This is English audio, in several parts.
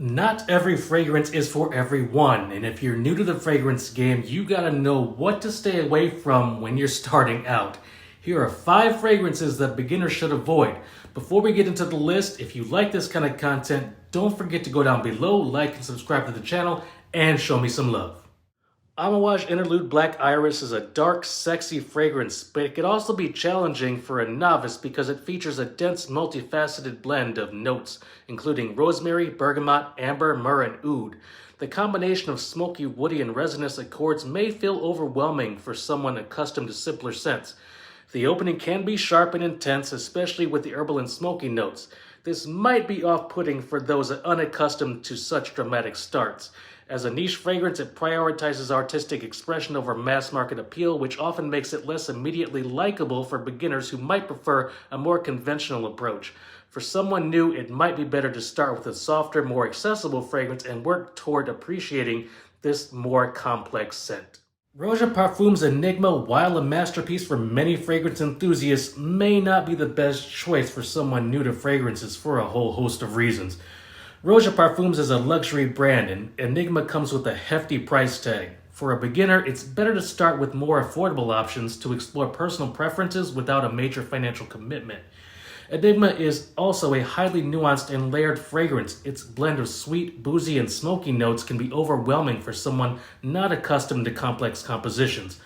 Not every fragrance is for everyone, and if you're new to the fragrance game, you gotta know what to stay away from when you're starting out. Here are 5 fragrances that beginners should avoid. Before we get into the list, if you like this kind of content, don't forget to go down below, like and subscribe to the channel, and show me some love. Amouage Interlude Black Iris is a dark, sexy fragrance, but it can also be challenging for a novice because it features a dense, multifaceted blend of notes, including rosemary, bergamot, amber, myrrh, and oud. The combination of smoky, woody, and resinous accords may feel overwhelming for someone accustomed to simpler scents. The opening can be sharp and intense, especially with the herbal and smoky notes. This might be off-putting for those unaccustomed to such dramatic starts. As a niche fragrance, it prioritizes artistic expression over mass market appeal, which often makes it less immediately likable for beginners who might prefer a more conventional approach. For someone new, it might be better to start with a softer, more accessible fragrance and work toward appreciating this more complex scent. Roja Parfums Enigma, while a masterpiece for many fragrance enthusiasts, may not be the best choice for someone new to fragrances for a whole host of reasons. Roja Parfums is a luxury brand, and Enigma comes with a hefty price tag. For a beginner, it's better to start with more affordable options to explore personal preferences without a major financial commitment. Enigma is also a highly nuanced and layered fragrance. Its blend of sweet, boozy, and smoky notes can be overwhelming for someone not accustomed to complex compositions.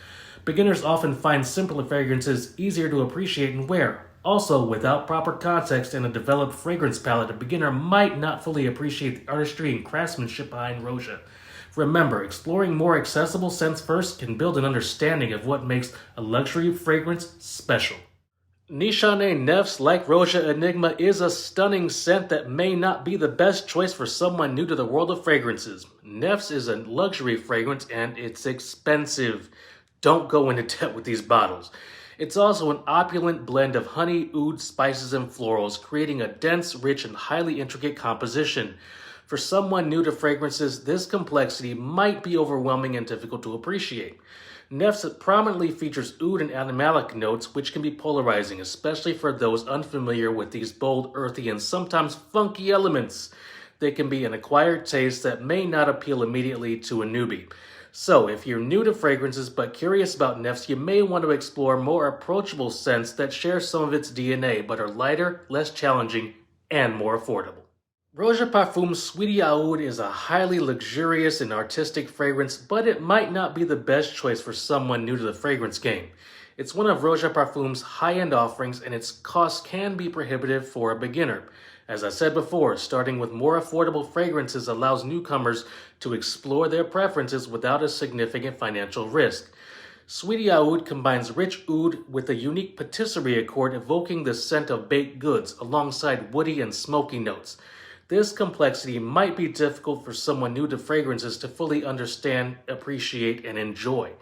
Beginners often find simpler fragrances easier to appreciate and wear. Also, without proper context and a developed fragrance palette, a beginner might not fully appreciate the artistry and craftsmanship behind Roja. Remember, exploring more accessible scents first can build an understanding of what makes a luxury fragrance special. Nishane Nefs, like Roja Enigma, is a stunning scent that may not be the best choice for someone new to the world of fragrances. Nefs is a luxury fragrance and it's expensive. Don't go into debt with these bottles. It's also an opulent blend of honey, oud, spices, and florals, creating a dense, rich, and highly intricate composition. For someone new to fragrances, this complexity might be overwhelming and difficult to appreciate. Nefs prominently features oud and animalic notes, which can be polarizing, especially for those unfamiliar with these bold, earthy, and sometimes funky elements. They can be an acquired taste that may not appeal immediately to a newbie. So, if you're new to fragrances but curious about Nefs, you may want to explore more approachable scents that share some of its DNA but are lighter, less challenging, and more affordable. Roja Parfums Sweetie Aoud is a highly luxurious and artistic fragrance, but it might not be the best choice for someone new to the fragrance game. It's one of Roja Parfums' high-end offerings, and its cost can be prohibitive for a beginner. As I said before, starting with more affordable fragrances allows newcomers to explore their preferences without a significant financial risk. Sweetie Aoud combines rich oud with a unique patisserie accord evoking the scent of baked goods alongside woody and smoky notes. This complexity might be difficult for someone new to fragrances to fully understand, appreciate, and enjoy.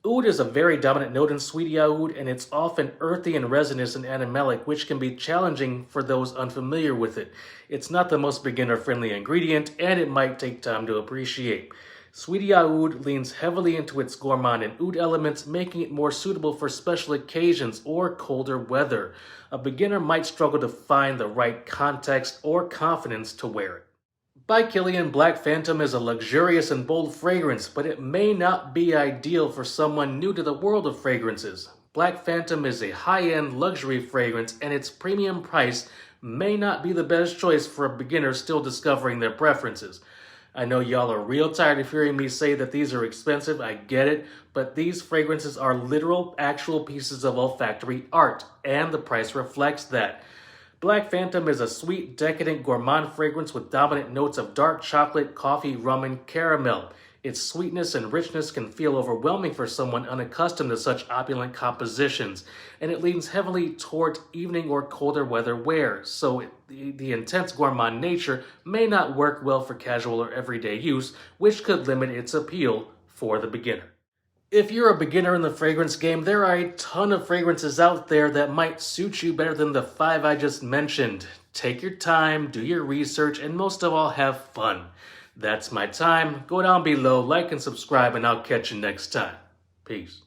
Oud is a very dominant note in Sweetie Aoud, and it's often earthy and resinous and animalic, which can be challenging for those unfamiliar with it. It's not the most beginner-friendly ingredient, and it might take time to appreciate. Sweetie Aoud leans heavily into its gourmand and oud elements, making it more suitable for special occasions or colder weather. A beginner might struggle to find the right context or confidence to wear it. By Kilian Black Phantom is a luxurious and bold fragrance, but it may not be ideal for someone new to the world of fragrances. Black Phantom is a high-end luxury fragrance, and its premium price may not be the best choice for a beginner still discovering their preferences. I know y'all are real tired of hearing me say that these are expensive, I get it, but these fragrances are literal, actual pieces of olfactory art, and the price reflects that. Black Phantom is a sweet, decadent gourmand fragrance with dominant notes of dark chocolate, coffee, rum, and caramel. Its sweetness and richness can feel overwhelming for someone unaccustomed to such opulent compositions, and it leans heavily toward evening or colder weather wear, so the intense gourmand nature may not work well for casual or everyday use, which could limit its appeal for the beginner. If you're a beginner in the fragrance game, there are a ton of fragrances out there that might suit you better than the 5 I just mentioned. Take your time, do your research, and most of all, have fun. That's my time. Go down below, like and subscribe, and I'll catch you next time. Peace.